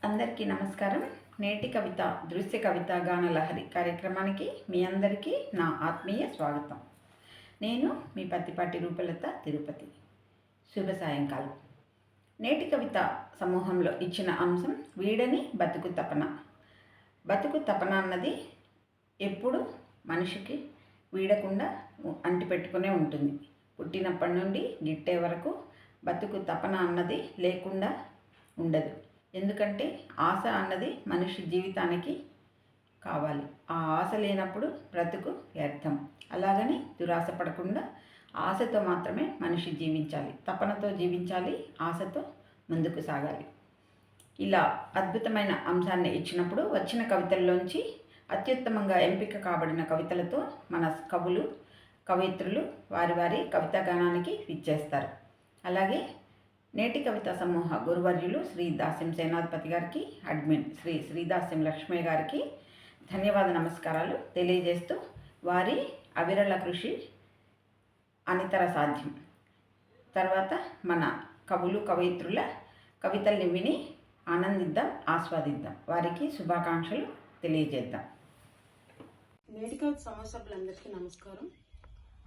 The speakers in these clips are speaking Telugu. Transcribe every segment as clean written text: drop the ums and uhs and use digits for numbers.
అందరికీ నమస్కారం. నేటి కవిత దృశ్య కవిత గానలహరి కార్యక్రమానికి మీ అందరికీ నా ఆత్మీయ స్వాగతం. నేను మీ పత్తిపాటి రూపలత తిరుపతి. శుభ సాయంకాలం. నేటి కవిత సమూహంలో ఇచ్చిన అంశం వీడని బతుకు తపన. బతుకు తపన అన్నది ఎప్పుడు మనిషికి వీడకుండా అంటిపెట్టుకునే ఉంటుంది. పుట్టినప్పటి నుండి గిట్టే వరకు బతుకు తపన అన్నది లేకుండా ఉండదు. ఎందుకంటే ఆశ అన్నది మనిషి జీవితానికి కావాలి. ఆ ఆశ లేనప్పుడు బ్రతుకు వ్యర్థం. అలాగని దురాశ పడకుండా ఆశతో మాత్రమే మనిషి జీవించాలి, తపనతో జీవించాలి, ఆశతో ముందుకు సాగాలి. ఇలా అద్భుతమైన అంశాన్ని ఇచ్చినప్పుడు వచ్చిన కవితల్లోంచి అత్యుత్తమంగా ఎంపిక కాబడిన కవితలతో మన కవులు కవయిత్రులు వారి వారి కవితా గానానికి విచ్చేస్తారు. అలాగే నేటి కవితా సమూహ గురువర్యులు శ్రీ దాస్యం సేనాధిపతి గారికి, అడ్మిన్ శ్రీ దాస్యం లక్ష్మయ్య గారికి ధన్యవాద నమస్కారాలు తెలియజేస్తూ వారి అవిరళ కృషి అనితర సాధ్యం. తర్వాత మన కవులు కవయిత్రుల కవితల్ని విని ఆనందిద్దాం, ఆస్వాదిద్దాం. వారికి శుభాకాంక్షలు తెలియజేద్దాం. నేటి కవిత సమస్యలందరికీ నమస్కారం.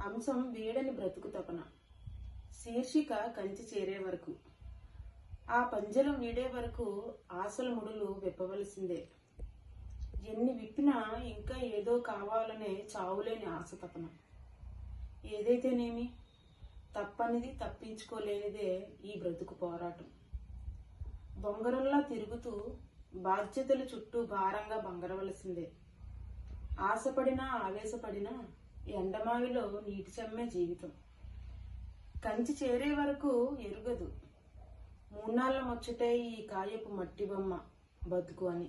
అంశం వీడని బ్రతుకు తపన. శీర్షిక కంచి చేరే వరకు. ఆ పంజరం వీడే వరకు ఆశల ముడులు విప్పవలసిందే. ఎన్ని విప్పినా ఇంకా ఏదో కావాలనే చావులేని ఆశ తపన. ఏదైతేనేమి తప్పనిది తప్పించుకోలేనిదే ఈ బ్రతుకు పోరాటం. బొంగరంలా తిరుగుతూ బాధ్యతల చుట్టూ భారంగా బంగరవలసిందే. ఆశపడినా ఆవేశపడినా ఎండమావిలో నీటి చెమ్మే జీవితం. కంచి చేరే వరకు ఎరుగదు మూన్నాళ్ళ ముచ్చటే ఈ కాయపు మట్టి బొమ్మ బతుకు అని.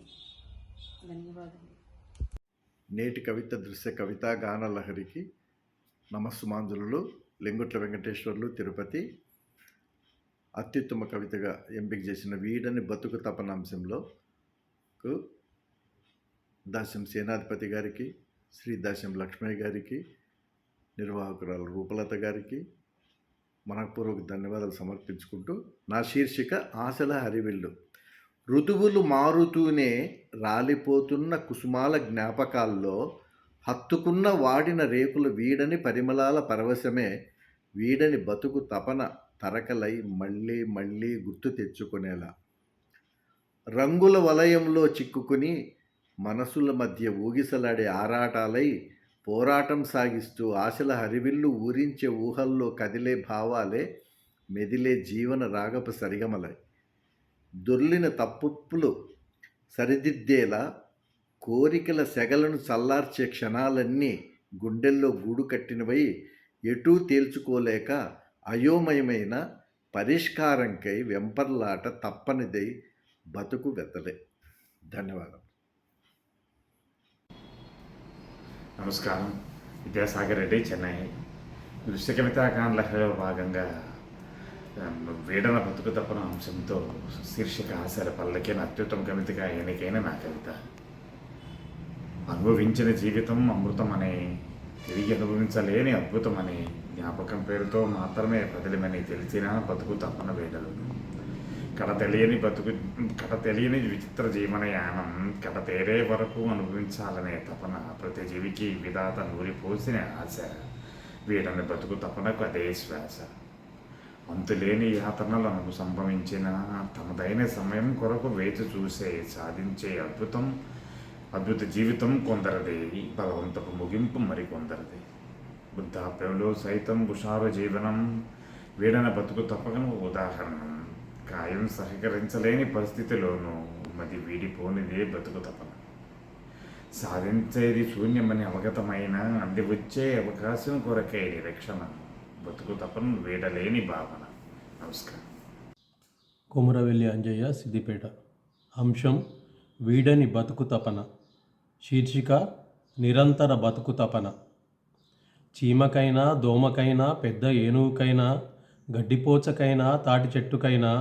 ధన్యవాదాలు. నేటి కవిత దృశ్య కవిత గానలహరికి నమస్సుమాంజలు. లింగుట్ల వెంకటేశ్వర్లు తిరుపతి అత్యుత్తమ కవితగా ఎంపిక చేసిన వీడని బతుకు తపన అంశంలో దాస్యం సేనాధిపతి గారికి, శ్రీ దాస్యం లక్ష్మయ్య గారికి, నిర్వాహకురాలు రూపలత గారికి మనపూర్వక ధన్యవాదాలు సమర్పించుకుంటూ నా శీర్షిక ఆశల హరివిల్లు. ఋతువులు మారుతూనే రాలిపోతున్న కుసుమాల జ్ఞాపకాల్లో హత్తుకున్న వాడిన రేకుల వీడని పరిమళాల పరవశమే వీడని బతుకు తపన తరకలై మళ్ళీ మళ్ళీ గుర్తు తెచ్చుకునేలా. రంగుల వలయంలో చిక్కుకుని మనసుల మధ్య ఊగిసలాడే ఆరాటాలై పోరాటం సాగిస్తూ ఆశల హరివిల్లు ఊరించే ఊహల్లో కదిలే భావాలే మెదిలే జీవన రాగపు సరిగమలై దొర్లిన తప్పులు సరిదిద్దేలా కోరికల సెగలను చల్లార్చే క్షణాలన్నీ గుండెల్లో గూడు కట్టినవై ఎటూ తేల్చుకోలేక అయోమయమైన పరిష్కారంకై వెంపర్లాట తప్పనిదై బతుకు వెతలే. ధన్యవాదాలు. నమస్కారం. విద్యాసాగర్ రెడ్డి, చెన్నై. దృశ్య కవితా గానలహరిలో భాగంగా వీడన బతుకు తపన అంశంతో శీర్షిక ఆశల పల్లకిన అత్యుత్తమ కవితగా ఎన్నికైన నా కవిత. అనుభవించిన జీవితం అమృతం అనే, తిరిగి అనుభవించలేని అద్భుతం అనే జ్ఞాపకం పేరుతో మాత్రమే బదిలిమని తెలిసిన బతుకు తపన వేడలు. కడ తెలియని విచిత్ర జీవనయానం, కడ తేరే వరకు అనుభవించాలనే తపన, ప్రతి జీవికి విధాత నూరిపోసిన ఆశ. వీడని బతుకు తపనకు అదే శ్వాస. అంతులేని యాతనలను సంభవించిన తమదైన సమయం కొరకు వేచి చూసే సాధించే అద్భుత జీవితం కొందరది, బలవంతపు ముగింపు మరికొందరది. వృద్ధాప్యంలో సైతం హుషారు జీవనం వీడన బతుకు తపనకు ఉదాహరణం. కాయం సహకరించలేని పరిస్థితిలోనూ మది వీడిపోనిదే బతుకు తపన. సాధించేది శూన్యమని అవగతమైన అంది వచ్చే అవకాశం కొరకే నిరీక్షణ. బతుకు తపన వీడలేని భావన. నమస్కారం. కొమురవెల్లి అంజయ్య, సిద్దిపేట. అంశం వీడని బతుకు తపన. శీర్షిక నిరంతర బతుకు తపన. చీమకైనా దోమకైనా పెద్ద ఏనుగుకైనా గడ్డిపోచకైనా తాటి చెట్టుకైనా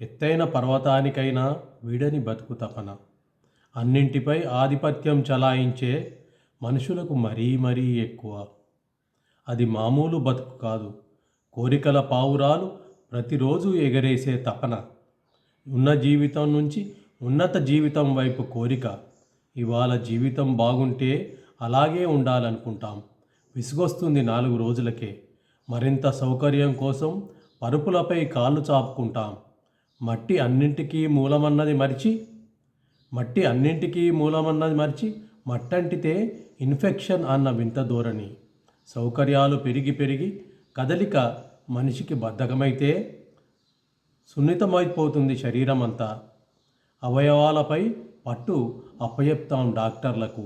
ఎత్తైన పర్వతానికైనా వీడని బతుకు తపన. అన్నింటిపై ఆధిపత్యం చలాయించే మనుషులకు మరీ ఎక్కువ. అది మామూలు బతుకు కాదు, కోరికల పావురాలు ప్రతిరోజు ఎగరేసే తపన. ఉన్న జీవితం నుంచి ఉన్నత జీవితం వైపు కోరిక. ఇవాళ జీవితం బాగుంటే అలాగే ఉండాలనుకుంటాం. విసుగొస్తుంది 4 రోజులకే. మరింత సౌకర్యం కోసం పరుపులపై కాళ్ళు చాపుకుంటాం. మట్టి అన్నింటికీ మూలమన్నది మరిచి మట్టంటితే ఇన్ఫెక్షన్ అన్న వింత ధోరణి. సౌకర్యాలు పెరిగి కదలిక మనిషికి బద్ధకమైతే సున్నితమైపోతుంది శరీరం అంతా. అవయవాలపై పట్టు అప్పచెప్తాం డాక్టర్లకు.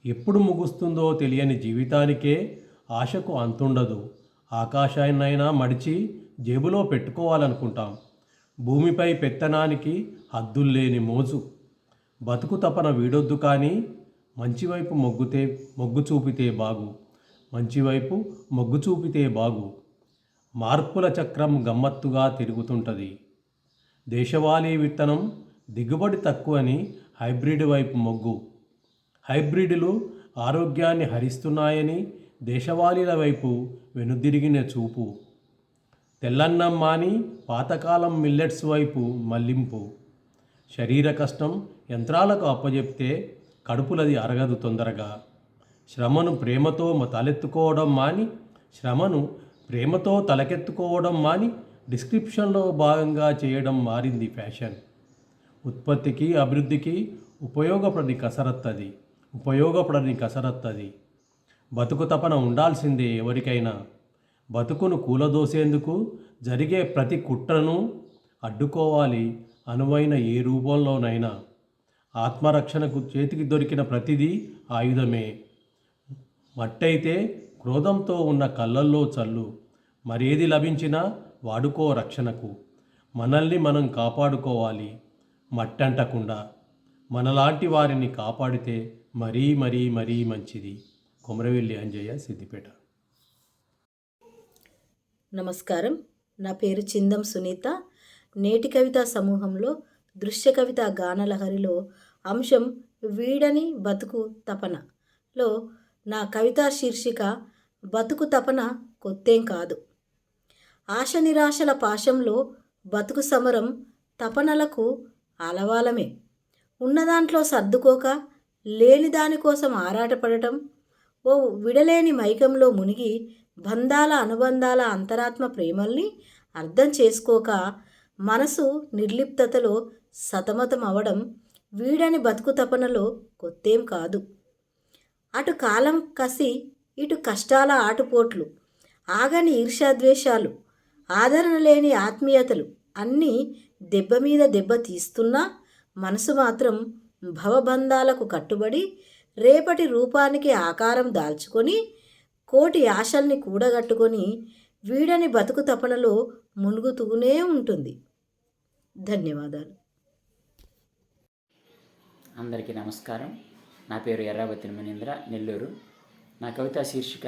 ఎప్పుడు ముగుస్తుందో తెలియని జీవితానికే ఆశకు అంతుండదు. ఆకాశాన్నైనా మడిచి జేబులో పెట్టుకోవాలనుకుంటాం. భూమిపై పెత్తనానికి హద్దుల్లేని మోజు. బతుకు తపన వీడొద్దు కానీ మంచివైపు మొగ్గు చూపితే బాగు. మార్పుల చక్రం గమ్మత్తుగా తిరుగుతుంటుంది. దేశవాళీ విత్తనం దిగుబడి తక్కువని హైబ్రిడ్ వైపు మొగ్గు. హైబ్రిడ్లు ఆరోగ్యాన్ని హరిస్తున్నాయని దేశవాళీల వైపు వెనుదిరిగిన చూపు. తెల్లన్నం మాని పాతకాలం మిల్లెట్స్ వైపు మళ్లింపు. శరీర కష్టం యంత్రాలకు అప్పజెప్తే కడుపులది అరగదు తొందరగా. శ్రమను ప్రేమతో తలకెత్తుకోవడం మాని డిస్క్రిప్షన్లో భాగంగా చేయడం మారింది ఫ్యాషన్. ఉత్పత్తికి అభివృద్ధికి ఉపయోగపడని కసరత్తది. బతుకు తపన ఉండాల్సిందే ఎవరికైనా. బతుకును కూలదోసేందుకు జరిగే ప్రతి కుట్రను అడ్డుకోవాలి అనువైన ఏ రూపంలోనైనా. ఆత్మరక్షణకు చేతికి దొరికిన ప్రతిదీ ఆయుధమే. మట్టయితే క్రోధంతో ఉన్న కళ్ళల్లో చల్లు. మరేది లభించినా వాడుకో రక్షణకు. మనల్ని మనం కాపాడుకోవాలి మట్టంటకుండా. మనలాంటి వారిని కాపాడితే మరీ మంచిది. కొమరవెల్లి అంజయ్య, సిద్దిపేట. నమస్కారం. నా పేరు చిందం సునీత. నేటి కవితా సమూహంలో దృశ్య కవిత గానలహరిలో అంశం వీడని బతుకు తపనలో నా కవితా శీర్షిక బతుకు తపన కొత్తేం కాదు. ఆశ నిరాశల పాశంలో బతుకు సమరం తపనలకు ఆలవాలమే. ఉన్నదాంట్లో సర్దుకోక లేని దానికోసం ఆరాటపడటం, ఓ విడలేని మైకంలో మునిగి బంధాల అనుబంధాల అంతరాత్మ ప్రేమల్ని అర్థం చేసుకోక మనసు నిర్లిప్తతలో సతమతం అవడం వీడని బతుకు తపనలో కొత్తేం కాదు. అటు కాలం కసి, ఇటు కష్టాల ఆటుపోట్లు, ఆగని ఈర్ష్యాద్వేషాలు, ఆదరణ లేని ఆత్మీయతలు అన్నీ దెబ్బ మీద దెబ్బ తీస్తున్నా మనసు మాత్రం భవబంధాలకు కట్టుబడి రేపటి రూపానికి ఆకారం దాల్చుకొని కోటి ఆశల్ని కూడగట్టుకొని వీడని బతుకు తపనలో మునుగుతూనే ఉంటుంది. ధన్యవాదాలు. అందరికీ నమస్కారం. నా పేరు ఎర్రావతి మణీంద్ర, నెల్లూరు. నా కవితా శీర్షిక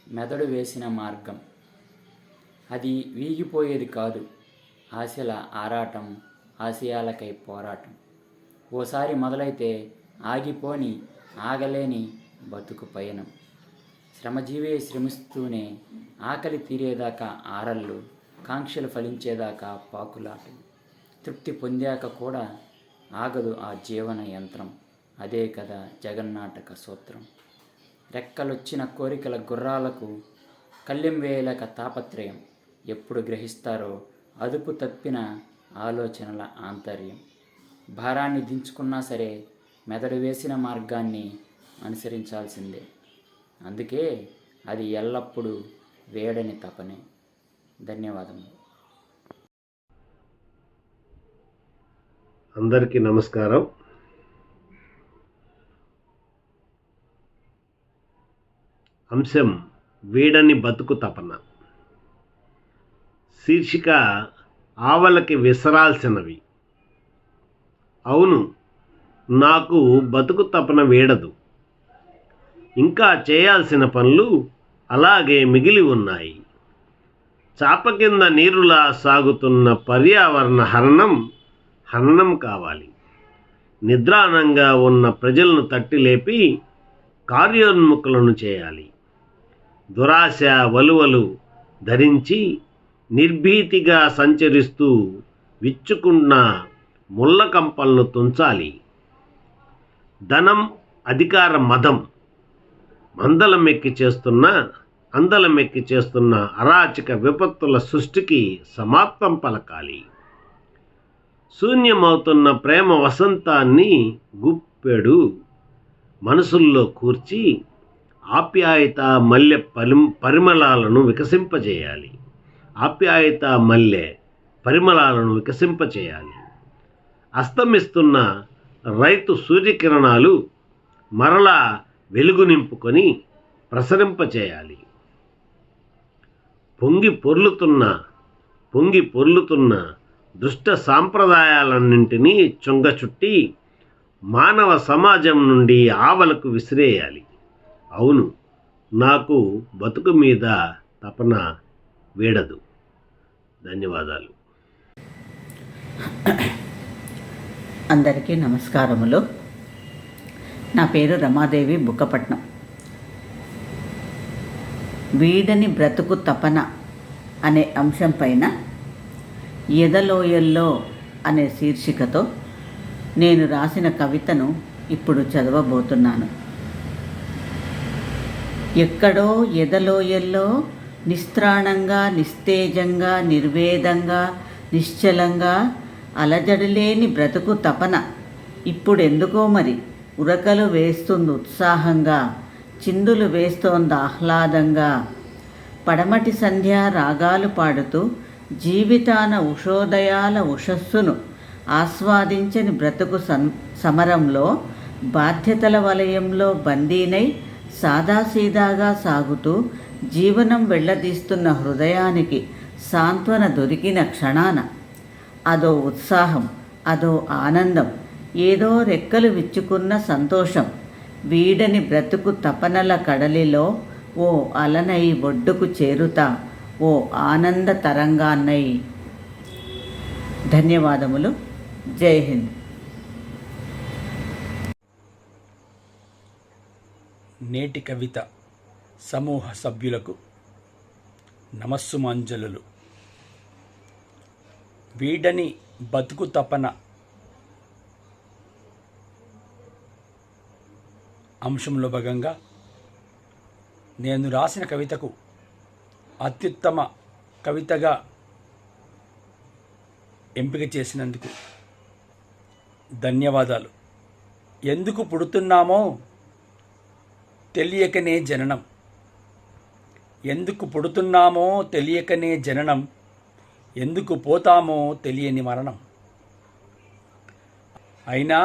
మెదడు వేసిన మార్గం. అది వీగిపోయేది కాదు, ఆశల ఆరాటం, ఆశయాలకై పోరాటం. ఓసారి మొదలైతే ఆగిపోని ఆగలేని బతుకు పయనం. శ్రమజీవే శ్రమిస్తూనే ఆకలి తీరేదాకా ఆరళ్ళు, కాంక్షలు ఫలించేదాకా పాకులాటలు. తృప్తి పొందాక కూడా ఆగదు ఆ జీవన యంత్రం. అదే కదా జగన్నాటక సూత్రం. రెక్కలొచ్చిన కోరికల గుర్రాలకు కళ్ళెం వేయలేక తాపత్రయం. ఎప్పుడు గ్రహిస్తారో అదుపు తప్పిన ఆలోచనల ఆంతర్యం. భారాన్ని దించుకున్నా సరే మెదడు వేసిన మార్గాన్ని అనుసరించాల్సిందే. అందుకే అది ఎల్లప్పుడూ వేడని తపనే. ధన్యవాదములు. అందరికీ నమస్కారం. అంశం వీడని బతుకు తపన. శీర్షిక ఆవలకి విసరాల్సినవి. అవును, నాకు బతుకు తపన వీడదు. ఇంకా చేయాల్సిన పనులు అలాగే మిగిలి ఉన్నాయి. చాప కింద నీరులా సాగుతున్న పర్యావరణ హననం కావాలి. నిద్రానంగా ఉన్న ప్రజలను తట్టిలేపి కార్యోన్ముఖులను చేయాలి. దురాశ వలువలు ధరించి నిర్భీతిగా సంచరిస్తూ విచ్చుకున్న ముళ్ళ కంపలను తుంచాలి. ధనం, అధికార మదం అందలమెక్కి చేస్తున్న అరాచక విపత్తుల సృష్టికి సమాప్తం పలకాలి. శూన్యమవుతున్న ప్రేమ వసంతాన్ని గుప్పెడు మనసుల్లో కూర్చి ఆప్యాయత మల్లె పరిమళాలను వికసింపచేయాలి. అస్తమిస్తున్న రైతు సూర్యకిరణాలు మరలా వెలుగు నింపుకొని ప్రసరింపచేయాలి. పొంగి పొర్లుతున్న దుష్ట సాంప్రదాయాలన్నింటినీ చొంగచుట్టి మానవ సమాజం నుండి ఆవలకు విసిరేయాలి. అవును, నాకు బతుకు మీద తపన వీడదు. ధన్యవాదాలు. అందరికీ నమస్కారములు. నా పేరు రమాదేవి, బుక్కపట్నం. వీడని బ్రతుకు తపన అనే అంశం పైన ఎదలోయల్లో అనే శీర్షికతో నేను రాసిన కవితను ఇప్పుడు చదవబోతున్నాను. ఎక్కడో ఎదలోయల్లో నిస్త్రాణంగా, నిస్తేజంగా, నిర్వేదంగా, నిశ్చలంగా అలజడిలేని బ్రతుకు తపన ఇప్పుడెందుకో మరి ఉరకలు వేస్తుంది ఉత్సాహంగా, చిందులు వేస్తోంది ఆహ్లాదంగా. పడమటి సంధ్య రాగాలు పాడుతూ జీవితాన ఉషోదయాల ఉషస్సును ఆస్వాదించని బ్రతుకు సమరంలో బాధ్యతల వలయంలో బందీనై సాదాసీదాగా సాగుతూ జీవనం వెళ్ళదీస్తున్న హృదయానికి సాంత్వన దొరికిన క్షణాన అదో ఉత్సాహం, అదో ఆనందం, ఏదో రెక్కలు విచ్చుకున్న సంతోషం. వీడని బ్రతుకు తపనల కడలిలో ఓ అలనై ఒడ్డుకు చేరుతా, ఓ ఆనంద తరంగాన్నై. ధన్యవాదములు. జై హింద్. నేటి కవిత సమూహ సభ్యులకు నమస్సుమాంజలులు. వీడని బతుకు తపన అంశంలో భాగంగా నేను రాసిన కవితకు అత్యుత్తమ కవితగా ఎంపిక చేసినందుకు ధన్యవాదాలు. ఎందుకు పుడుతున్నామో తెలియకనే జననం, ఎందుకు పుడుతున్నామో తెలియకనే జననం, ఎందుకు పోతామో తెలియని మరణం. అయినా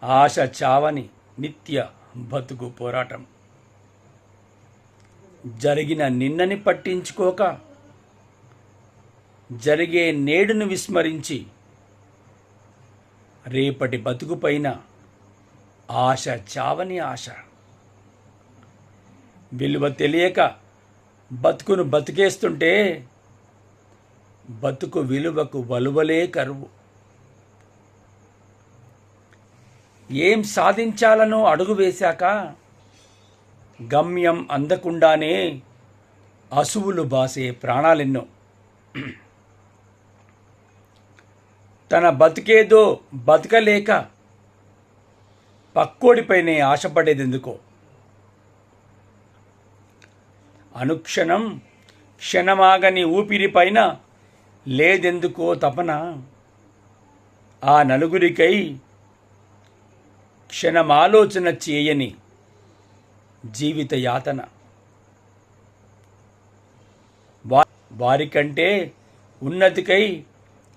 ఆశ చావని నిత్య బతుకు పోరాటం. జరిగిన నిన్నని పట్టించుకోక జరిగే నేడును విస్మరించి రేపటి బతుకుపైన ఆశ చావని ఆశ. విలువ తెలియక బతుకును బతికేస్తుంటే బతుకు విలువకు వలువలే కరువు. ఏం సాధించాలనో అడుగు వేశాక గమ్యం అందకుండానే అసువులు బాసే ప్రాణాలెన్నో. తన బతికేదో బతకలేక పక్కోడిపైనే ఆశపడేదెందుకో. అనుక్షణం క్షణమాగని ఊపిరిపైన లేదెందుకో తపన. ఆ నలుగురికై క్షణమాలోచన చేయని జీవిత యాతన. వారికంటే ఉన్నతికై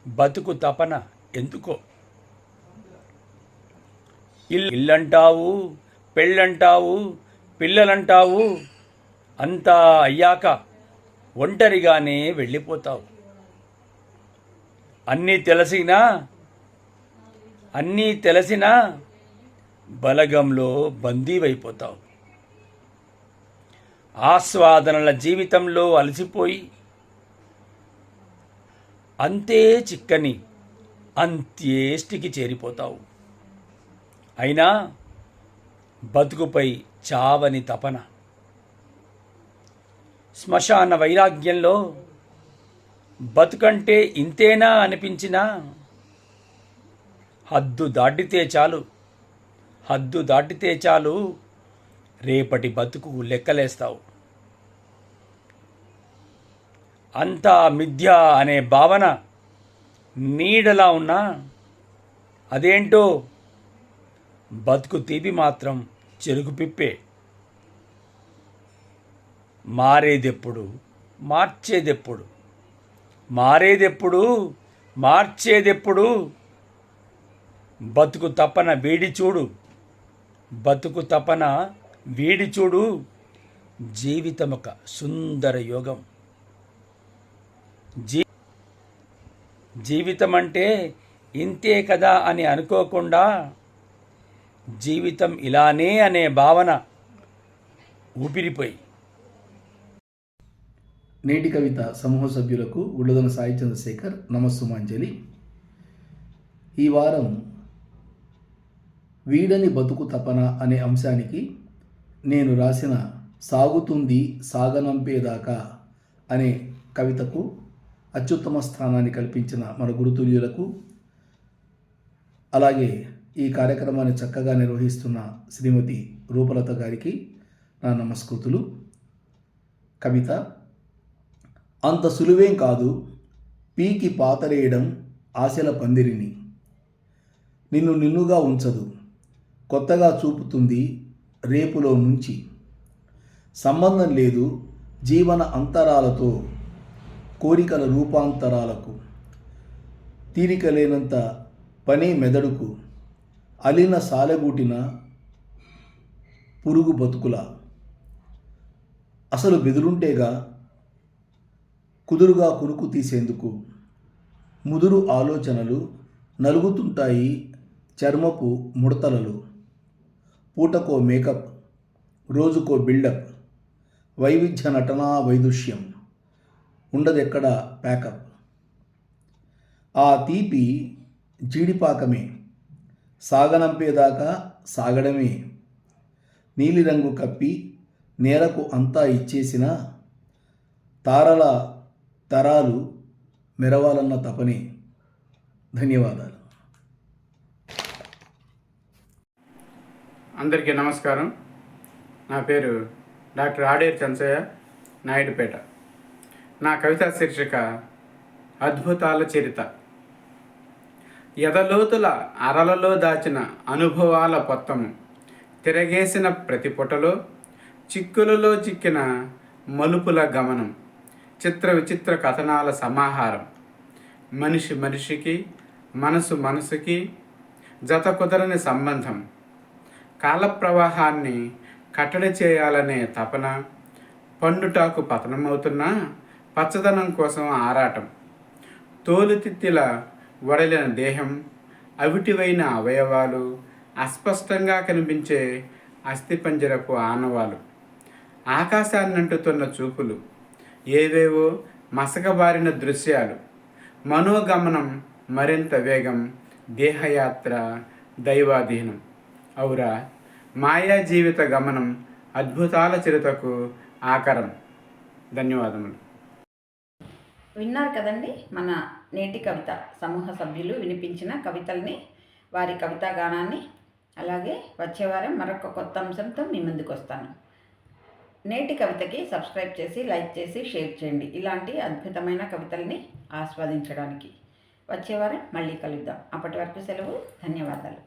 బతుకు తపన ఎందుకో. ఇల్లంటావు, పెళ్ళంటావు, పిల్లలంటావు, అంతా అయ్యాక ఒంటరిగానే వెళ్ళిపోతావు. అన్నీ తెలిసినా బలగంలో బందీవైపోతావు. ఆస్వాదనల జీవితంలో అలసిపోయి అంతే చిక్కని అంత్యేష్టికి చేరిపోతావు. అయినా బతుకుపై చావని తపన. శ్మశాన వైరాగ్యంలో బతుకంటే ఇంతేనా అనిపించినా హద్దు దాటితే చాలు రేపటి బతుకు లెక్కలేస్తావు. అంతా మిథ్య అనే భావన నీడలా ఉన్నా అదేంటో బతుకు తీపి మాత్రం చెరుకు పిప్పే. మారేదెప్పుడు, మార్చేదెప్పుడు, బతుకు తపన వీడి చూడు, జీవితమొక సుందర యోగం. జీవితం అంటే ఇంతే కదా అని అనుకోకుండా జీవితం ఇలానే అనే భావన ఊపిరిపోయి. నేటి కవిత సమూహ సభ్యులకు ఉళ్ళదన సాయి చంద్రశేఖర్ నమస్సుమాంజలి. ఈ వారం వీడని బతుకు తపన అనే అంశానికి నేను రాసిన సాగుతుంది సాగనంపేదాకా అనే కవితకు అత్యుత్తమ స్థానాన్ని కల్పించిన మన గురుతుల్యులకు, అలాగే ఈ కార్యక్రమాన్ని చక్కగా నిర్వహిస్తున్న శ్రీమతి రూపలత గారికి నా నమస్కృతులు. కవిత: అంత సులువేం కాదు పీకి పాతరేయడం ఆశల పందిరిని, నిన్నుగా ఉంచదు కొత్తగా చూపుతుంది రేపులో ముంచి, సంబంధం లేదు జీవన అంతరాలతో కోరికల రూపాంతరాలకు, తీరిక లేనంత పనే మెదడుకు, అలిన సాలెగూటిన పురుగు బతుకుల, అసలు బెదురుంటేగా కుదురుగా కురుకు తీసేందుకు, ముదురు ఆలోచనలు నలుగుతుంటాయి చర్మపు ముడతలలో, పూటకో మేకప్ రోజుకో బిల్డప్, వైవిధ్య నటనా వైదుష్యం ఉండదెక్కడ ప్యాకప్, ఆ తీపి జీడిపాకమే సాగనంపేదాకా సాగడమే, నీలిరంగు కప్పి నేలకు అంతా ఇచ్చేసిన తారల తరాలు మెరవాలన్న తపనే. ధన్యవాదాలు. అందరికీ నమస్కారం. నా పేరు డాక్టర్ ఆడేరు చంచయ్య, నాయుడుపేట. నా కవితా శీర్షిక అద్భుతాల చరిత. ఎదలోతుల అరలలో దాచిన అనుభవాల పొత్తము, తిరగేసిన ప్రతి పుటలో చిక్కులలో చిక్కిన మలుపుల గమనం, చిత్ర విచిత్ర కథనాల సమాహారం, మనిషి మనిషికి, మనసు మనసుకి జత కుదరని సంబంధం, కాలప్రవాహాన్ని కట్టడి చేయాలనే తపన, పండుటాకు పతనమవుతున్న పచ్చదనం కోసం ఆరాటం, తోలుతిత్తిల వడలిన దేహం, అవిటివైన అవయవాలు, అస్పష్టంగా కనిపించే అస్థిపంజరపు ఆనవాలు, ఆకాశాన్నంటుతున్న చూపులు, ఏవేవో మసకబారిన దృశ్యాలు, మనోగమనం మరింత వేగం, దేహయాత్ర దైవాధీనం. ఔరా మాయా జీవిత గమనం, అద్భుతాల చరితకు ఆకరం. ధన్యవాదములు. విన్నారు కదండి మన నేటి కవిత సమూహ సభ్యులు వినిపించిన కవితల్ని, వారి కవితా గానాన్ని. అలాగే వచ్చే వారం మరొక కొత్త అంశంతో మీ ముందుకు వస్తాను. నేటి కవితకి సబ్స్క్రైబ్ చేసి, లైక్ చేసి, షేర్ చేయండి ఇలాంటి అద్భుతమైన కవితల్ని ఆస్వాదించడానికి. వచ్చే వారం మళ్ళీ కలుద్దాం. అప్పటి వరకు సెలవు. ధన్యవాదాలు.